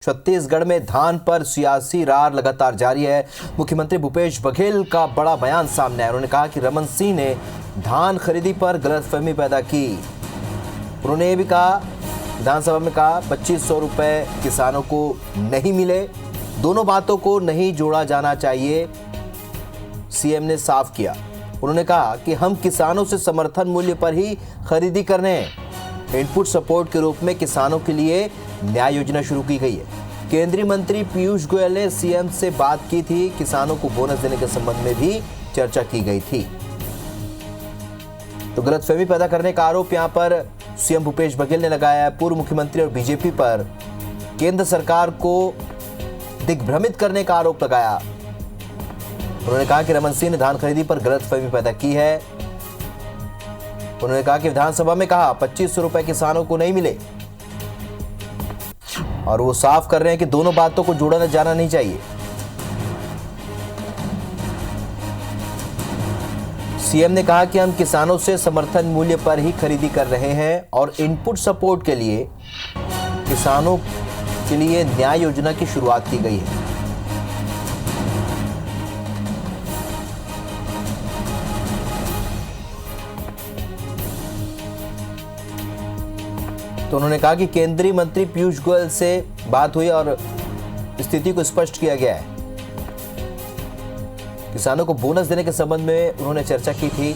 छत्तीसगढ़ में धान पर सियासी रार लगातार जारी है। मुख्यमंत्री भूपेश बघेल का बड़ा बयान सामने आया। उन्होंने कहा कि रमन सिंह ने धान खरीदी पर गलतफहमी पैदा की। उन्होंने ये भी कहा, विधानसभा में कहा 2500 रुपए किसानों को नहीं मिले। दोनों बातों को नहीं जोड़ा जाना चाहिए, सीएम ने साफ किया। उन्होंने कहा कि हम किसानों से समर्थन मूल्य पर ही खरीदी कर रहे हैं। इनपुट सपोर्ट के रूप में किसानों के लिए न्याय योजना शुरू की गई है। केंद्रीय मंत्री पीयूष गोयल ने सीएम से बात की थी। किसानों को बोनस देने के संबंध में भी चर्चा की गई थी। तो गलतफहमी पैदा करने का आरोप यहां पर सीएम भूपेश बघेल ने लगाया है। पूर्व मुख्यमंत्री और बीजेपी पर केंद्र सरकार को दिग्भ्रमित करने का आरोप लगाया। उन्होंने कहा कि रमन सिंह ने धान खरीदी पर गलतफहमी पैदा की है। उन्होंने कहा कि विधानसभा में कहा 2500 रुपए किसानों को नहीं मिले और वो साफ कर रहे हैं कि दोनों बातों को जोड़ा जाना नहीं चाहिए। सीएम ने कहा कि हम किसानों से समर्थन मूल्य पर ही खरीदी कर रहे हैं और इनपुट सपोर्ट के लिए किसानों के लिए न्याय योजना की शुरुआत की गई है। तो उन्होंने कहा कि केंद्रीय मंत्री पीयूष गोयल से बात हुई और स्थिति को स्पष्ट किया गया है। किसानों को बोनस देने के संबंध में उन्होंने चर्चा की थी।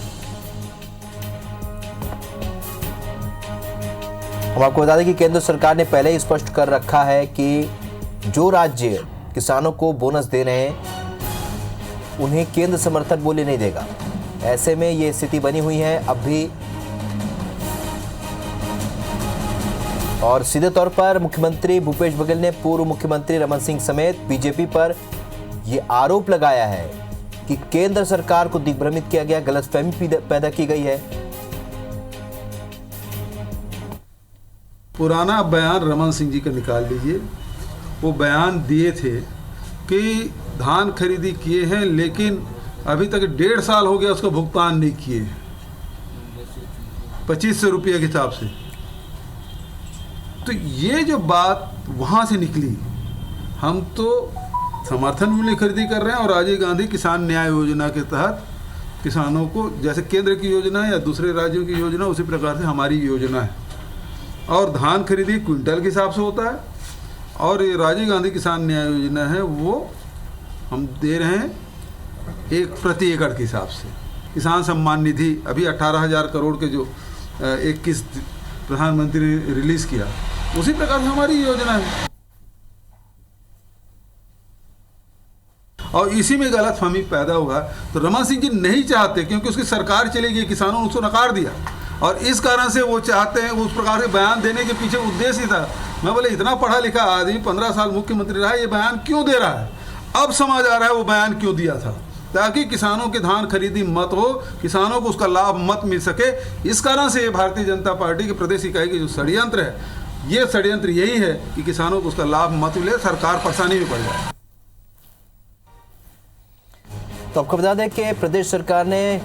हम आपको बता दें कि केंद्र सरकार ने पहले ही स्पष्ट कर रखा है कि जो राज्य किसानों को बोनस दे रहे हैं उन्हें केंद्र समर्थन मूल्य नहीं देगा। ऐसे में ये स्थिति बनी हुई है अब भी। और सीधे तौर पर मुख्यमंत्री भूपेश बघेल ने पूर्व मुख्यमंत्री रमन सिंह समेत बीजेपी पर यह आरोप लगाया है कि केंद्र सरकार को दिग्भ्रमित किया गया, गलतफहमी पैदा की गई है। पुराना बयान रमन सिंह जी का निकाल लीजिए। वो बयान दिए थे कि धान खरीदी किए हैं, लेकिन अभी तक 1.5 साल हो गया उसका भुगतान नहीं किए, 2500 रुपये के हिसाब से। तो ये जो बात वहाँ से निकली, हम तो समर्थन मूल्य खरीदी कर रहे हैं और राजीव गांधी किसान न्याय योजना के तहत किसानों को, जैसे केंद्र की योजना है या दूसरे राज्यों की योजना, उसी प्रकार से हमारी योजना है। और धान खरीदी क्विंटल के हिसाब से होता है और ये राजीव गांधी किसान न्याय योजना है, वो हम दे रहे हैं एक प्रति एकड़ के हिसाब से। किसान सम्मान निधि अभी 18,000 करोड़ के जो 21 प्रधानमंत्री ने रिलीज़ किया, उसी प्रकार से हमारी योजना है। और इसी में गलतफहमी पैदा हुआ। तो रमन सिंह जी नहीं चाहते, क्योंकि उसकी सरकार चली गई, किसानों ने उसको नकार दिया और इस कारण से वो चाहते हैं, उस प्रकार से बयान देने के पीछे उद्देश्य ही था। मैं बोले, इतना पढ़ा लिखा आदमी 15 साल मुख्यमंत्री रहा, ये बयान क्यों दे रहा है? अब समझ आ रहा है वो बयान क्यों दिया था, ताकि किसानों की धान खरीदी मत हो, किसानों को उसका लाभ मत मिल सके। इस कारण से ये भारतीय जनता पार्टी की प्रदेश इकाई की जो षड्यंत्र है, ये षड्यंत्र यही है कि किसानों को उसका लाभ मत मिले, सरकार परेशानी में पड़ जाए। तो आपको बता दें कि प्रदेश सरकार ने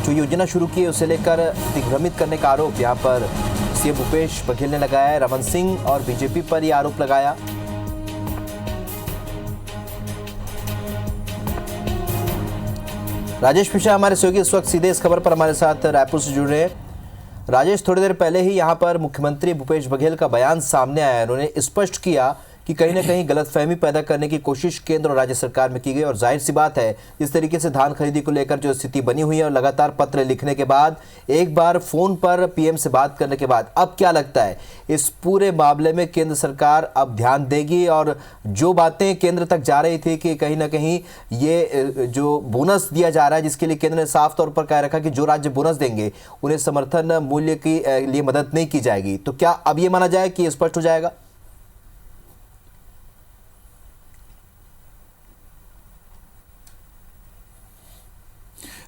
जो योजना शुरू की है उसे लेकर दिग्भ्रमित करने का आरोप यहां पर सीएम भूपेश बघेल ने लगाया है। रमन सिंह और बीजेपी पर यह आरोप लगाया। राजेश मिश्रा हमारे सहयोगी इस वक्त सीधे इस खबर पर हमारे साथ रायपुर से जुड़ रहे हैं। राजेश, थोड़ी देर पहले ही यहां पर मुख्यमंत्री भूपेश बघेल का बयान सामने आया। उन्होंने स्पष्ट किया कि कहीं ना कहीं गलतफहमी पैदा करने की कोशिश केंद्र और राज्य सरकार में की गई और जाहिर सी बात है, जिस तरीके से धान खरीदी को लेकर जो स्थिति बनी हुई है और लगातार पत्र लिखने के बाद, एक बार फोन पर पीएम से बात करने के बाद, अब क्या लगता है इस पूरे मामले में केंद्र सरकार अब ध्यान देगी? और जो बातें केंद्र तक जा रही थी कि कहीं ना कहीं ये जो बोनस दिया जा रहा है, जिसके लिए केंद्र ने साफ तौर पर कह रखा कि जो राज्य बोनस देंगे उन्हें समर्थन मूल्य की लिए मदद नहीं की जाएगी, तो क्या अब ये माना जाए कि स्पष्ट हो जाएगा?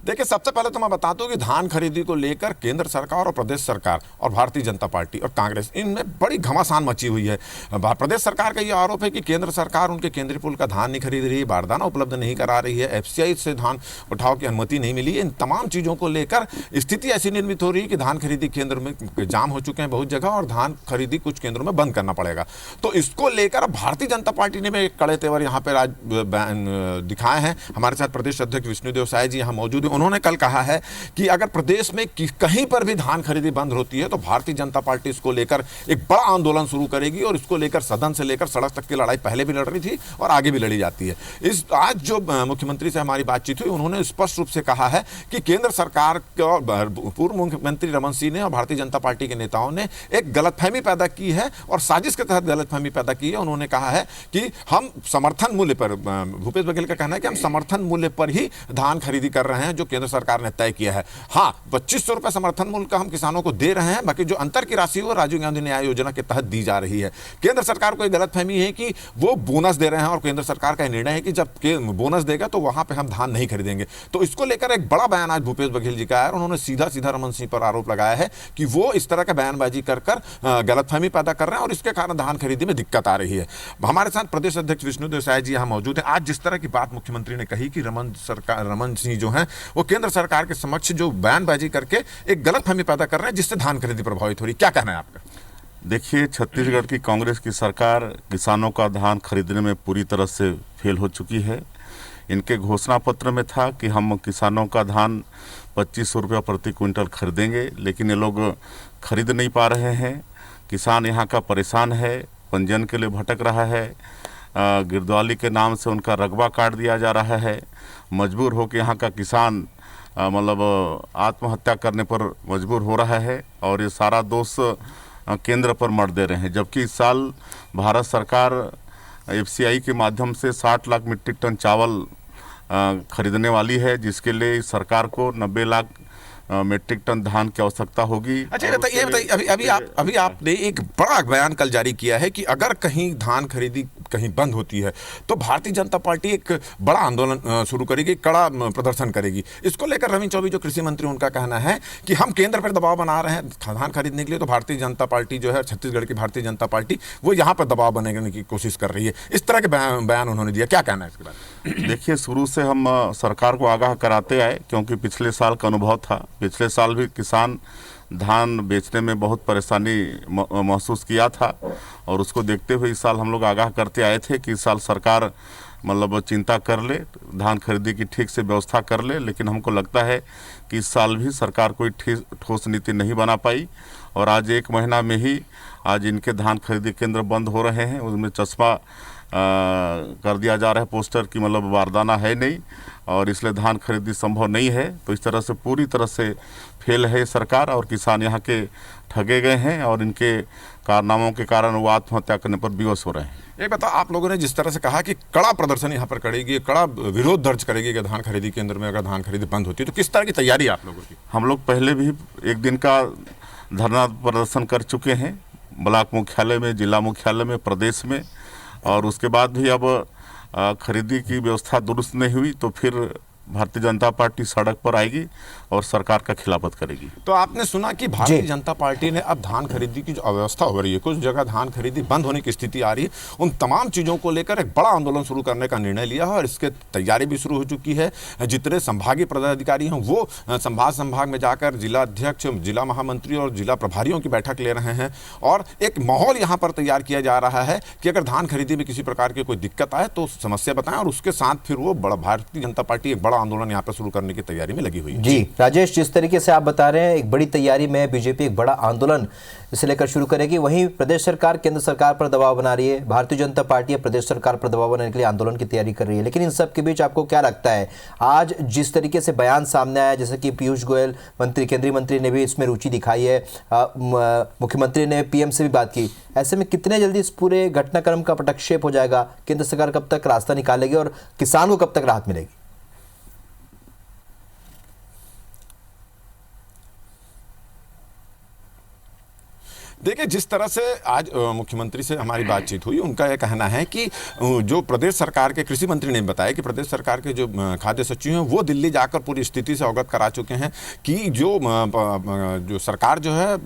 देखिए, सबसे पहले तो मैं बता दूं कि धान खरीदी को लेकर केंद्र सरकार और प्रदेश सरकार और भारतीय जनता पार्टी और कांग्रेस, इनमें बड़ी घमासान मची हुई है। प्रदेश सरकार का ये आरोप है कि केंद्र सरकार उनके केंद्रीय पुल का धान नहीं खरीद रही है, बारदाना उपलब्ध नहीं करा रही है, एफसीआई से धान उठाव की अनुमति नहीं मिली है। इन तमाम चीज़ों को लेकर स्थिति ऐसी निर्मित हो रही है कि धान खरीदी केंद्र में जाम हो चुके हैं बहुत जगह, और धान खरीदी कुछ केंद्रों में बंद करना पड़ेगा। तो इसको लेकर अब भारतीय जनता पार्टी ने भी एक कड़े तेवर यहाँ पर आज दिखाए हैं। हमारे साथ प्रदेश अध्यक्ष विष्णुदेव साय जी यहाँ मौजूद हैं। उन्होंने कल कहा है कि अगर प्रदेश में कहीं पर भी धान खरीदी बंद होती है तो भारतीय जनता पार्टी इसको लेकर एक बड़ा आंदोलन शुरू करेगी, और इसको लेकर सदन से लेकर सड़क तक की लड़ाई पहले भी लड़ रही थी और आगे भी लड़ी जाती है। इस आज जो मुख्यमंत्री से हमारी बातचीत हुई, उन्होंने स्पष्ट रूप से कहा है कि केंद्र सरकार के पूर्व मुख्यमंत्री रमन सिंह ने और भारतीय जनता पार्टी के नेताओं ने एक गलतफहमी पैदा की है और साजिश के तहत गलतफहमी पैदा की है। उन्होंने कहा है कि हम समर्थन मूल्य पर, भूपेश बघेल का कहना है कि हम समर्थन मूल्य पर ही धान खरीदी कर रहे हैं जो केंद्र सरकार ने तय किया है। हाँ, 2500 रुपए समर्थन मूल्य का हम किसानों को दे रहे हैं, बाकी जो अंतर की राशि वो राजीव गांधी न्याय योजना के तहत दी जा रही है। केंद्र सरकार को एक गलतफहमी है कि वो बोनस दे रहे हैं, और केंद्र सरकार का निर्णय है कि जब बोनस देगा तो वहां पे हम धान नहीं खरीदेंगे। तो इसको लेकर एक बड़ा बयान आज भूपेश बघेल जी का है, और उन्होंने सीधा सीधा रमन सिंह पर आरोप लगाया है कि वो इस तरह का बयानबाजी कर गलतफहमी पैदा कर रहे हैं और इसके कारण धान खरीदी में दिक्कत आ रही है। हमारे साथ प्रदेश अध्यक्ष विष्णुदेव साय जी यहाँ मौजूद हैं। आज जिस तरह की बात मुख्यमंत्री ने कही कि रमन सिंह जो हैं वो केंद्र सरकार के समक्ष जो बयानबाजी करके एक गलतफहमी पैदा कर रहे हैं जिससे धान खरीदी प्रभावित हो रही है, क्या कहना है आपका? देखिए, छत्तीसगढ़ की कांग्रेस की सरकार किसानों का धान खरीदने में पूरी तरह से फेल हो चुकी है। इनके घोषणा पत्र में था कि हम किसानों का धान 2500 रुपये प्रति क्विंटल खरीदेंगे, लेकिन ये लोग खरीद नहीं पा रहे हैं। किसान यहाँ का परेशान है, पंजीयन के लिए भटक रहा है, गिरदवाली के नाम से उनका रकबा काट दिया जा रहा है। मजबूर हो कि यहाँ का किसान मतलब आत्महत्या करने पर मजबूर हो रहा है, और ये सारा दोष केंद्र पर मत दे रहे हैं। जबकि इस साल भारत सरकार एफसीआई के माध्यम से 60 लाख मीट्रिक टन चावल खरीदने वाली है, जिसके लिए सरकार को 90 लाख मीट्रिक टन धान की आवश्यकता होगी। अच्छा, ये बताइए, अभी आपने एक बड़ा बयान कल जारी किया है कि अगर कहीं धान खरीदी कहीं बंद होती है तो भारतीय जनता पार्टी एक बड़ा आंदोलन शुरू करेगी, कड़ा प्रदर्शन करेगी। इसको लेकर रविंद्र चौबे जो कृषि मंत्री, उनका कहना है कि हम केंद्र पर दबाव बना रहे हैं धान खरीदने के लिए, तो भारतीय जनता पार्टी जो है, छत्तीसगढ़ की भारतीय जनता पार्टी, वो यहाँ पर दबाव बनाने की कोशिश कर रही है। इस तरह के बयान उन्होंने दिया, क्या कहना है इसके बारे में? देखिए, शुरू से हम सरकार को आगाह कराते आए, क्योंकि पिछले साल का अनुभव था। पिछले साल भी किसान धान बेचने में बहुत परेशानी महसूस किया था, और उसको देखते हुए इस साल हम लोग आगाह करते आए थे कि इस साल सरकार मतलब चिंता कर ले, धान खरीदी की ठीक से व्यवस्था कर ले। लेकिन हमको लगता है कि इस साल भी सरकार कोई ठोस नीति नहीं बना पाई, और आज 1 महीना में ही आज इनके धान खरीदी केंद्र बंद हो रहे हैं। उसमें चश्मा कर दिया जा रहा है पोस्टर की, मतलब बारदाना है नहीं, और इसलिए धान खरीदी संभव नहीं है। तो इस तरह से पूरी तरह से फेल है सरकार, और किसान यहाँ के ठगे गए हैं, और इनके कारनामों के कारण वो आत्महत्या करने पर विवश हो रहे हैं। एक बताओ, आप लोगों ने जिस तरह से कहा कि कड़ा प्रदर्शन यहाँ पर करेगी, कड़ा विरोध दर्ज करेगी कि धान खरीदी केंद्र में अगर धान खरीदी बंद होती है, तो किस तरह की तैयारी है आप लोगों की? हम लोग पहले भी 1 दिन का धरना प्रदर्शन कर चुके हैं, ब्लॉक मुख्यालय में, जिला मुख्यालय में, प्रदेश में, और उसके बाद भी अब खरीदी की व्यवस्था दुरुस्त नहीं हुई तो फिर भारतीय जनता पार्टी सड़क पर आएगी और सरकार का खिलाफत करेगी। तो आपने सुना कि भारतीय जनता पार्टी ने अब धान खरीदी की जो अव्यवस्था हो रही है, कुछ जगह धान खरीदी बंद होने की स्थिति आ रही है, उन तमाम चीज़ों को लेकर एक बड़ा आंदोलन शुरू करने का निर्णय लिया है, और इसके तैयारी भी शुरू हो चुकी है। जितने संभागीय पदाधिकारी हैं वो संभाग में जाकर जिला अध्यक्ष, जिला महामंत्री और जिला प्रभारियों की बैठक ले रहे हैं, और एक माहौल यहाँ पर तैयार किया जा रहा है कि अगर धान खरीदी में किसी प्रकार की कोई दिक्कत आए तो समस्या बताएं, और उसके साथ फिर वो बड़ा भारतीय जनता पार्टी एक बड़ा आंदोलन यहाँ पर शुरू करने की तैयारी में लगी हुई है। जी राजेश, जिस तरीके से आप बता रहे हैं, एक बड़ी तैयारी में बीजेपी एक बड़ा आंदोलन इसे लेकर शुरू करेगी। वहीं प्रदेश सरकार केंद्र सरकार पर दबाव बना रही है, भारतीय जनता पार्टी प्रदेश सरकार पर दबाव बनाने के लिए आंदोलन की तैयारी कर रही है। लेकिन इन सब के बीच आपको क्या लगता है, आज जिस तरीके से बयान सामने आया, जैसे कि पीयूष गोयल केंद्रीय मंत्री ने भी इसमें रुचि दिखाई है, मुख्यमंत्री ने पीएम से भी बात की, ऐसे में कितने जल्दी इस पूरे घटनाक्रम का पटक्षेप हो जाएगा? केंद्र सरकार कब तक रास्ता निकालेगी और किसान को कब तक राहत मिलेगी? देखिए, जिस तरह से आज मुख्यमंत्री से हमारी बातचीत हुई, उनका यह कहना है कि जो प्रदेश सरकार के कृषि मंत्री ने बताया कि प्रदेश सरकार के जो खाद्य सचिव हैं वो दिल्ली जाकर पूरी स्थिति से अवगत करा चुके हैं कि जो सरकार जो है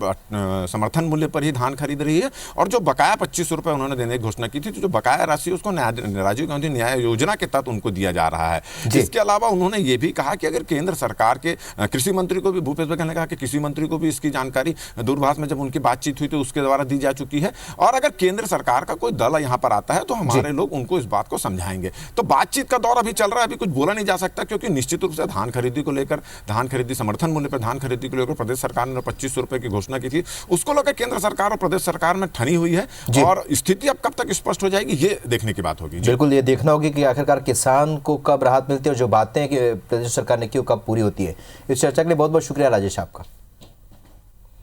समर्थन मूल्य पर ही धान खरीद रही है, और जो बकाया 25 रुपये उन्होंने देने की घोषणा की थी, तो जो बकाया राशि उसको राजीव गांधी न्याय योजना के तहत उनको दिया जा रहा है। इसके अलावा उन्होंने ये भी कहा कि अगर केंद्र सरकार के कृषि मंत्री को भी, भूपेश बघेल ने कहा कि कृषि मंत्री को भी इसकी जानकारी दूरभाष में जब उनकी बातचीत हुई तो उसके द्वारा दी जा चुकी है, और अगर केंद्र सरकार का कोई दल यहाँ पर आता है तो हमारे लोग उनको इस बात को समझाएंगे। तो बातचीत का दौर अभी चल रहा है, अभी कुछ बोला नहीं जा सकता, क्योंकि निश्चित रूप से धान खरीदी को लेकर, धान खरीदी समर्थन मूल्य पर धान खरीदी को लेकर प्रदेश सरकार ने 25 रुपए की घोषणा की थी, उसको लेकर केंद्र सरकार और प्रदेश सरकार में ठनी हुई है, और स्थिति अब कब तक स्पष्ट हो जाएगी ये देखने की बात होगी। बिल्कुल, ये देखना होगी कि आखिरकार किसान को कब राहत मिलती है और जो बातें कि प्रदेश सरकार ने की वो कब पूरी होती है। इस चर्चा के लिए बहुत बहुत शुक्रिया राजेश आपका।